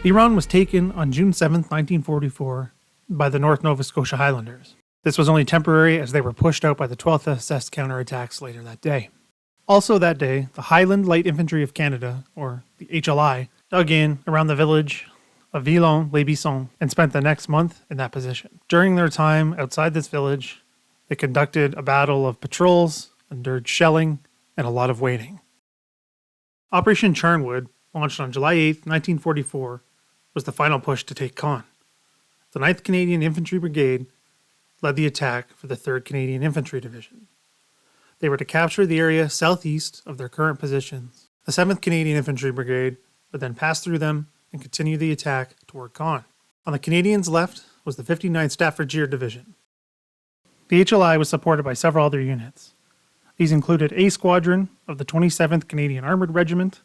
Buron was taken on June 7, 1944, by the North Nova Scotia Highlanders. This was only temporary as they were pushed out by the 12th SS counterattacks later that day. Also that day, the Highland Light Infantry of Canada, or the HLI, dug in around the village of Villon-les-Buissons and spent the next month in that position. During their time outside this village, they conducted a battle of patrols, endured shelling, and a lot of waiting. Operation Charnwood, launched on July 8, 1944, was the final push to take Caen. The 9th Canadian Infantry Brigade led the attack for the 3rd Canadian Infantry Division. They were to capture the area southeast of their current positions. The 7th Canadian Infantry Brigade would then pass through them and continue the attack toward Caen. On the Canadians' left was the 59th Staffordshire Division. The HLI was supported by several other units. These included A Squadron of the 27th Canadian Armoured Regiment,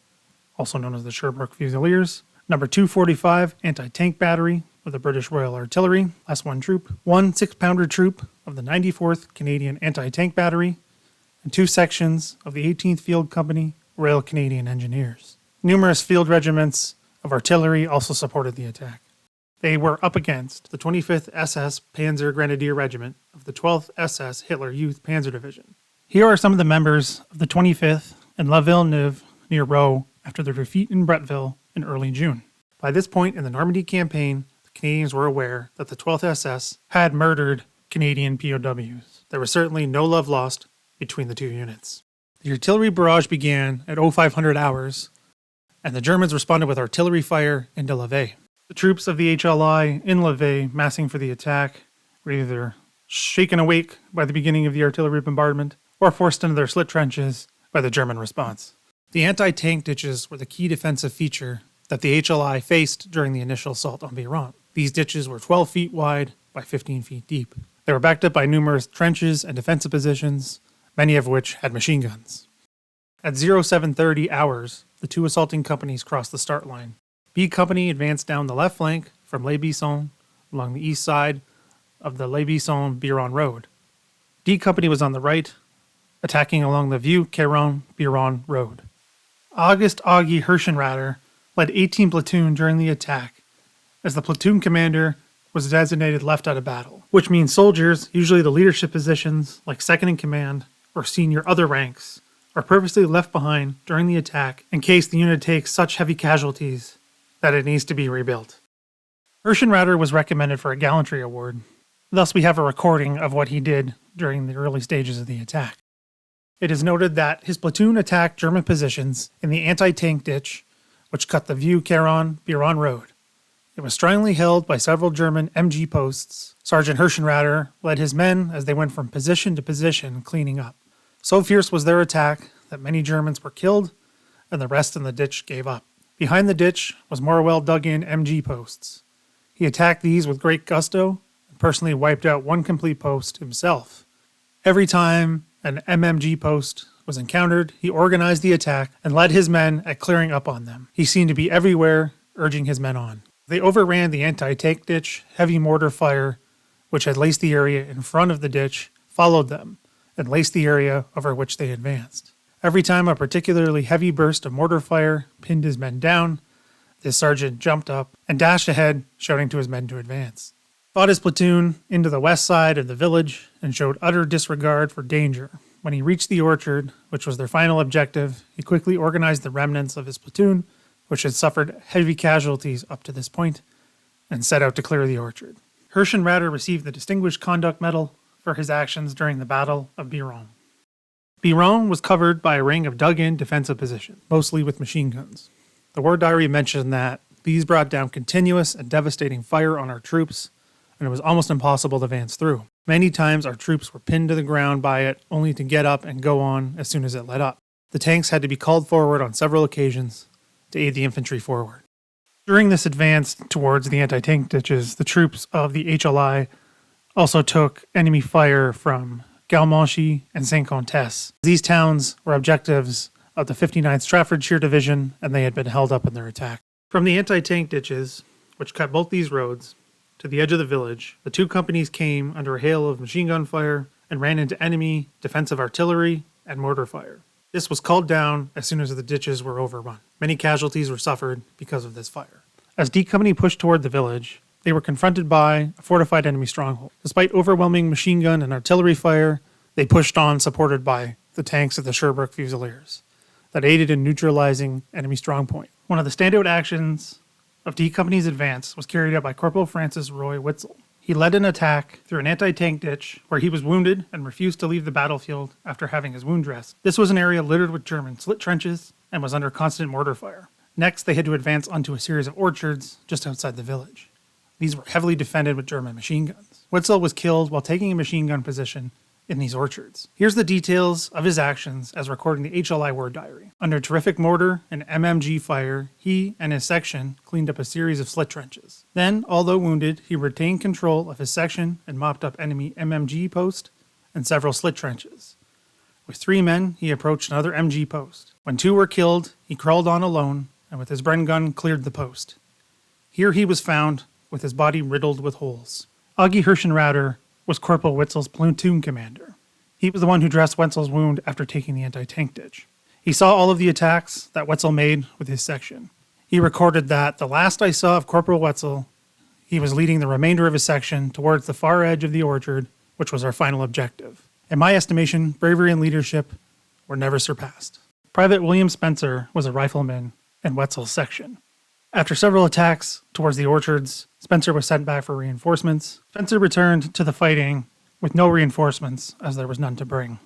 also known as the Sherbrooke Fusiliers, number 245 Anti-Tank Battery of the British Royal Artillery, Class 1 Troop, 1 6-pounder troop of the 94th Canadian Anti-Tank Battery, and 2 sections of the 18th Field Company, Royal Canadian Engineers. Numerous field regiments of artillery also supported the attack. They were up against the 25th SS Panzer Grenadier Regiment of the 12th SS Hitler Youth Panzer Division. Here are some of the members of the 25th in La Villeneuve near Roe after their defeat in Bretteville in early June. By this point in the Normandy campaign, the Canadians were aware that the 12th SS had murdered Canadian POWs. There was certainly no love lost between the two units. The artillery barrage began at 0500 hours, and the Germans responded with artillery fire into LaVigne. The troops of the HLI in LaVigne, massing for the attack, were either shaken awake by the beginning of the artillery bombardment or forced into their slit trenches by the German response. The anti-tank ditches were the key defensive feature that the HLI faced during the initial assault on Buron. These ditches were 12 feet wide by 15 feet deep. They were backed up by numerous trenches and defensive positions, many of which had machine guns. At 0730 hours, the two assaulting companies crossed the start line. B Company advanced down the left flank from Les Buissons along the east side of the Les Buissons-Buron Road. D Company was on the right, attacking along the Vieux-Caron-Buron Road. August Augie Hirschenrader led 18 platoon during the attack, as the platoon commander was designated left out of battle, which means soldiers, usually the leadership positions like second in command or senior other ranks, are purposely left behind during the attack in case the unit takes such heavy casualties that it needs to be rebuilt. Hirschenrader was recommended for a gallantry award, thus we have a recording of what he did during the early stages of the attack. It is noted that his platoon attacked German positions in the anti-tank ditch, which cut the Vieux-Caron-Buron Road. It was strongly held by several German MG posts. Sergeant Hirschenrader led his men as they went from position to position cleaning up. So fierce was their attack that many Germans were killed and the rest in the ditch gave up. Behind the ditch was more well-dug-in MG posts. He attacked these with great gusto and personally wiped out one complete post himself. Every time an MMG post was encountered, he organized the attack and led his men at clearing up on them. He seemed to be everywhere, urging his men on. They overran the anti-tank ditch. Heavy mortar fire, which had laced the area in front of the ditch, followed them and laced the area over which they advanced. Every time a particularly heavy burst of mortar fire pinned his men down, this sergeant jumped up and dashed ahead, shouting to his men to advance. Fought his platoon into the west side of the village and showed utter disregard for danger. When he reached the orchard, which was their final objective, he quickly organized the remnants of his platoon, which had suffered heavy casualties up to this point, and set out to clear the orchard. Hirschenrader received the Distinguished Conduct Medal for his actions during the Battle of Buron. Buron was covered by a ring of dug-in defensive positions, mostly with machine guns. The war diary mentioned that these brought down continuous and devastating fire on our troops, and it was almost impossible to advance through. Many times our troops were pinned to the ground by it, only to get up and go on as soon as it let up. The tanks had to be called forward on several occasions to aid the infantry forward. During this advance towards the anti-tank ditches, the troops of the HLI also took enemy fire from Galmonchy and Saint-Contesse. These towns were objectives of the 59th Staffordshire Division, and they had been held up in their attack. From the anti-tank ditches, which cut both these roads, to the edge of the village, the two companies came under a hail of machine gun fire and ran into enemy defensive artillery and mortar fire. This was called down as soon as the ditches were overrun. Many casualties were suffered because of this fire. As D Company pushed toward the village, they were confronted by a fortified enemy stronghold. Despite overwhelming machine gun and artillery fire, they pushed on, supported by the tanks of the Sherbrooke Fusiliers that aided in neutralizing enemy strongpoint. One of the standout actions of D Company's advance was carried out by Corporal Francis Roy Witzel. He led an attack through an anti-tank ditch where he was wounded and refused to leave the battlefield after having his wound dressed. This was an area littered with German slit trenches and was under constant mortar fire. Next, they had to advance onto a series of orchards just outside the village. These were heavily defended with German machine guns. Witzel was killed while taking a machine gun position in these orchards. Here's the details of his actions as recorded in the HLI Word Diary. Under terrific mortar and MMG fire, he and his section cleaned up a series of slit trenches. Then, although wounded, he retained control of his section and mopped up enemy MMG post and several slit trenches. With 3 men, he approached another MG post. When 2 were killed, he crawled on alone and with his Bren gun cleared the post. Here he was found with his body riddled with holes. Augie Hirschenrauder was Corporal Witzel's platoon commander. He was the one who dressed Wetzel's wound after taking the anti-tank ditch. He saw all of the attacks that Wetzel made with his section. He recorded that the last I saw of Corporal Wetzel, he was leading the remainder of his section towards the far edge of the orchard, which was our final objective. In my estimation, bravery and leadership were never surpassed. Private William Spencer was a rifleman in Wetzel's section. After several attacks towards the orchards, Spencer was sent back for reinforcements. Spencer returned to the fighting with no reinforcements as there was none to bring.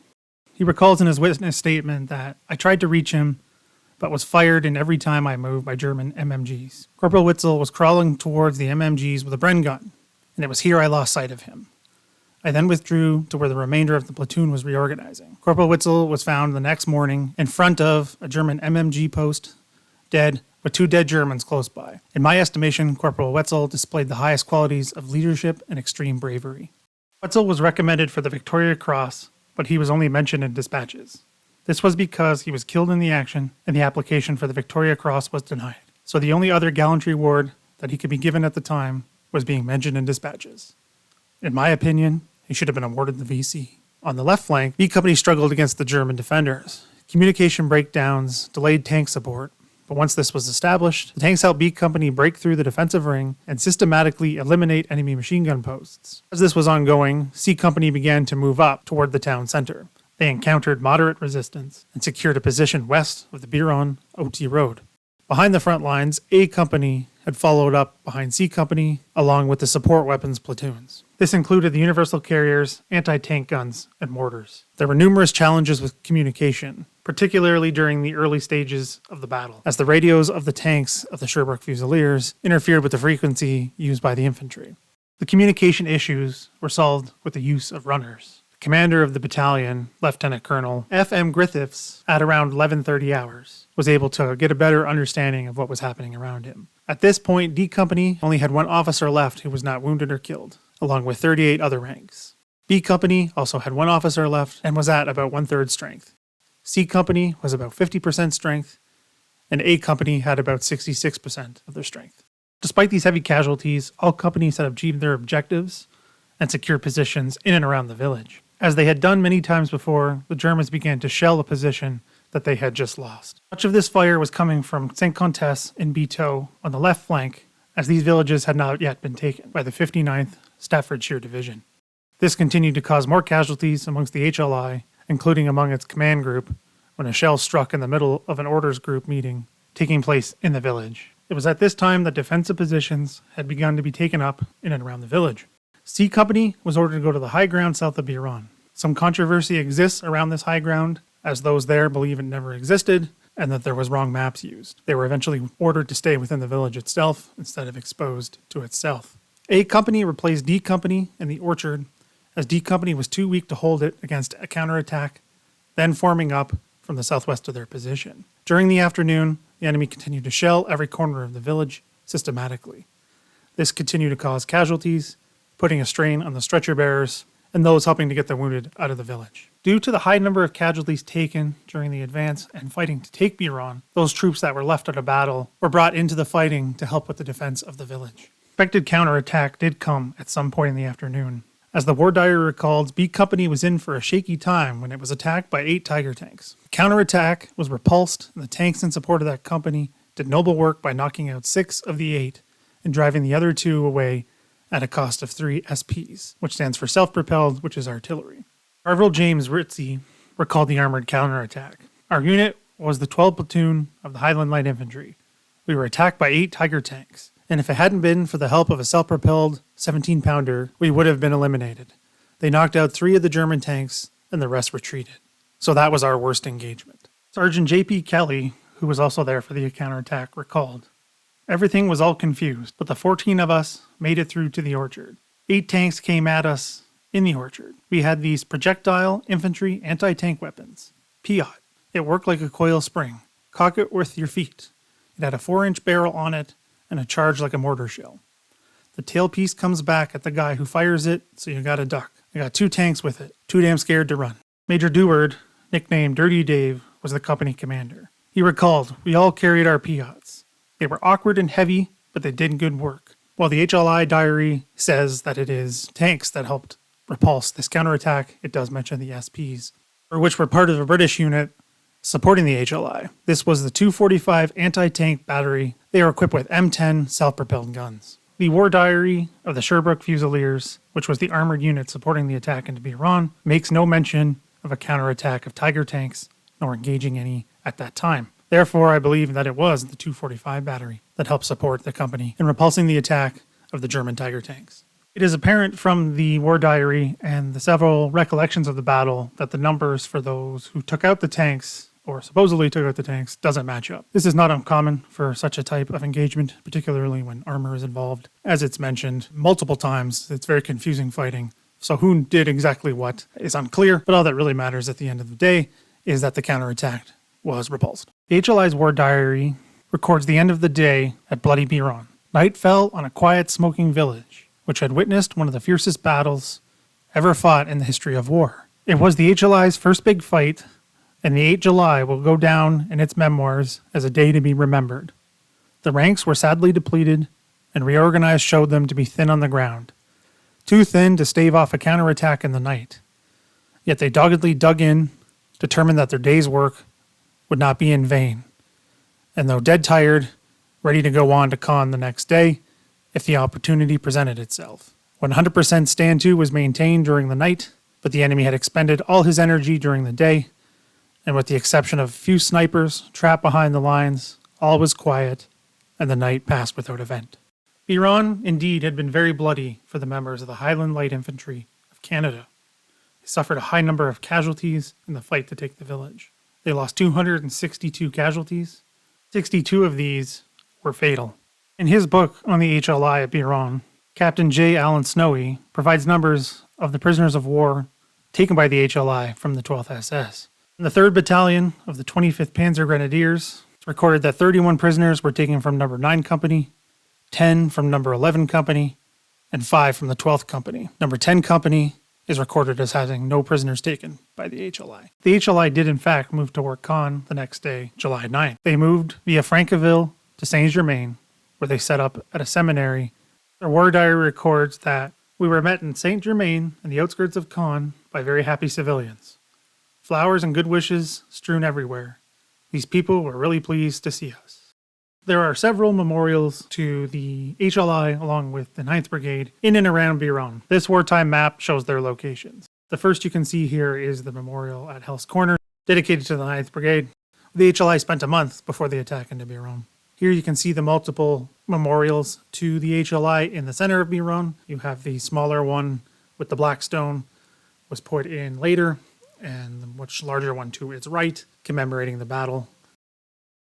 He recalls in his witness statement that I tried to reach him, but was fired in every time I moved by German MMGs. Corporal Witzel was crawling towards the MMGs with a Bren gun, and it was here I lost sight of him. I then withdrew to where the remainder of the platoon was reorganizing. Corporal Witzel was found the next morning in front of a German MMG post, dead, with 2 dead Germans close by. In my estimation, Corporal Wetzel displayed the highest qualities of leadership and extreme bravery. Wetzel was recommended for the Victoria Cross, but he was only mentioned in dispatches. This was because he was killed in the action, and the application for the Victoria Cross was denied. So the only other gallantry award that he could be given at the time was being mentioned in dispatches. In my opinion, he should have been awarded the VC. On the left flank, B Company struggled against the German defenders. Communication breakdowns delayed tank support, but once this was established, the tanks helped B Company break through the defensive ring and systematically eliminate enemy machine gun posts. As this was ongoing, C Company began to move up toward the town center. They encountered moderate resistance and secured a position west of the Buron OT Road. Behind the front lines, A Company had followed up behind C Company along with the support weapons platoons. This included the universal carriers, anti-tank guns, and mortars. There were numerous challenges with communication, particularly during the early stages of the battle, as the radios of the tanks of the Sherbrooke Fusiliers interfered with the frequency used by the infantry. The communication issues were solved with the use of runners. The commander of the battalion, Lieutenant Colonel F.M. Griffiths, at around 11:30 hours, was able to get a better understanding of what was happening around him. At this point, D Company only had 1 officer left who was not wounded or killed, along with 38 other ranks. B Company also had 1 officer left and was at about 1/3 strength. C Company was about 50% strength, and A Company had about 66% of their strength. Despite these heavy casualties, all companies had achieved their objectives and secured positions in and around the village. As they had done many times before, the Germans began to shell the position that they had just lost. Much of this fire was coming from St. Contesse and Beaton on the left flank, as these villages had not yet been taken by the 59th Staffordshire Division. This continued to cause more casualties amongst the HLI, including among its command group, when a shell struck in the middle of an orders group meeting taking place in the village. It was at this time that defensive positions had begun to be taken up in and around the village. C Company was ordered to go to the high ground south of Buron. Some controversy exists around this high ground, as those there believe it never existed, and that there was wrong maps used. They were eventually ordered to stay within the village itself instead of exposed to its south. A Company replaced D Company in the orchard, as D Company was too weak to hold it against a counterattack, then forming up from the southwest of their position. During the afternoon, the enemy continued to shell every corner of the village systematically. This continued to cause casualties, putting a strain on the stretcher bearers and those helping to get the wounded out of the village. Due to the high number of casualties taken during the advance and fighting to take Buron, those troops that were left out of battle were brought into the fighting to help with the defense of the village. Expected counterattack did come at some point in the afternoon. As the war diary recalled, B Company was in for a shaky time when it was attacked by 8 Tiger tanks. The counterattack was repulsed, and the tanks in support of that company did noble work by knocking out 6 of the 8 and driving the other 2 away at a cost of 3 SPs, which stands for self-propelled, which is artillery. Arville James Ritzie recalled the armored counterattack. Our unit was the 12th platoon of the Highland Light Infantry. We were attacked by 8 Tiger tanks, and if it hadn't been for the help of a self-propelled 17-pounder, we would have been eliminated. They knocked out 3 of the German tanks, and the rest retreated. So that was our worst engagement. Sergeant J.P. Kelly, who was also there for the counterattack, recalled, "Everything was all confused, but the 14 of us made it through to the orchard. 8 tanks came at us in the orchard. We had these projectile infantry anti-tank weapons. Piot. It worked like a coil spring. Cock it with your feet. It had a 4-inch barrel on it and a charge like a mortar shell. The tailpiece comes back at the guy who fires it, so you gotta duck. I got 2 tanks with it, too damn scared to run." Major Deward, nicknamed Dirty Dave, was the company commander. He recalled, "We all carried our Piots. They were awkward and heavy, but they did good work." While the HLI diary says that it is tanks that helped repulse this counterattack, it does mention the SPs, which were part of a British unit supporting the HLI. This was the 245 anti-tank battery. They were equipped with M10 self-propelled guns. The War Diary of the Sherbrooke Fusiliers, which was the armored unit supporting the attack into Buron, makes no mention of a counterattack of Tiger tanks, nor engaging any at that time. Therefore, I believe that it was the 245 battery that helped support the company in repulsing the attack of the German Tiger tanks. It is apparent from the War Diary and the several recollections of the battle that the numbers for those who took out the tanks, or supposedly took out the tanks, doesn't match up. This is not uncommon for such a type of engagement, particularly when armor is involved. As it's mentioned multiple times, it's very confusing fighting. So who did exactly what is unclear, but all that really matters at the end of the day is that the counterattack was repulsed. The HLI's War Diary records the end of the day at Bloody Buron. Night fell on a quiet, smoking village, which had witnessed one of the fiercest battles ever fought in the history of war. It was the HLI's first big fight, and the 8th July will go down in its memoirs as a day to be remembered. The ranks were sadly depleted, and reorganized showed them to be thin on the ground. Too thin to stave off a counterattack in the night. Yet they doggedly dug in, determined that their day's work would not be in vain. And though dead tired, ready to go on to Caen the next day, if the opportunity presented itself. 100% stand to was maintained during the night, but the enemy had expended all his energy during the day, and with the exception of a few snipers trapped behind the lines, all was quiet, and the night passed without event. Buron, indeed, had been very bloody for the members of the Highland Light Infantry of Canada. They suffered a high number of casualties in the fight to take the village. They lost 262 casualties. 62 of these were fatal. In his book on the HLI at Buron, Captain J. Allen Snowy provides numbers of the prisoners of war taken by the HLI from the 12th SS. In the 3rd Battalion of the 25th Panzer Grenadiers, it's recorded that 31 prisoners were taken from number 9 Company, 10 from number 11 Company, and 5 from the 12th Company. Number 10 Company is recorded as having no prisoners taken by the HLI. The HLI did in fact move toward Caen the next day, July 9th. They moved via Franceville to Saint-Germain, where they set up at a seminary. Their War Diary records that we were met in Saint-Germain in the outskirts of Caen by very happy civilians. Flowers and good wishes strewn everywhere. These people were really pleased to see us. There are several memorials to the HLI along with the 9th Brigade in and around Buron. This wartime map shows their locations. The first you can see here is the memorial at Hell's Corner, dedicated to the 9th Brigade. The HLI spent a month before the attack into Buron. Here you can see the multiple memorials to the HLI in the center of Buron. You have the smaller one with the black stone, was put in later, and the much larger one to its right, commemorating the battle.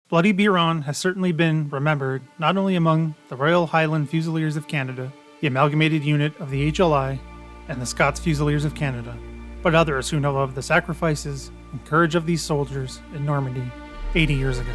Bloody Buron has certainly been remembered not only among the Royal Highland Fusiliers of Canada, the amalgamated unit of the HLI, and the Scots Fusiliers of Canada, but others who know of the sacrifices and courage of these soldiers in Normandy 80 years ago.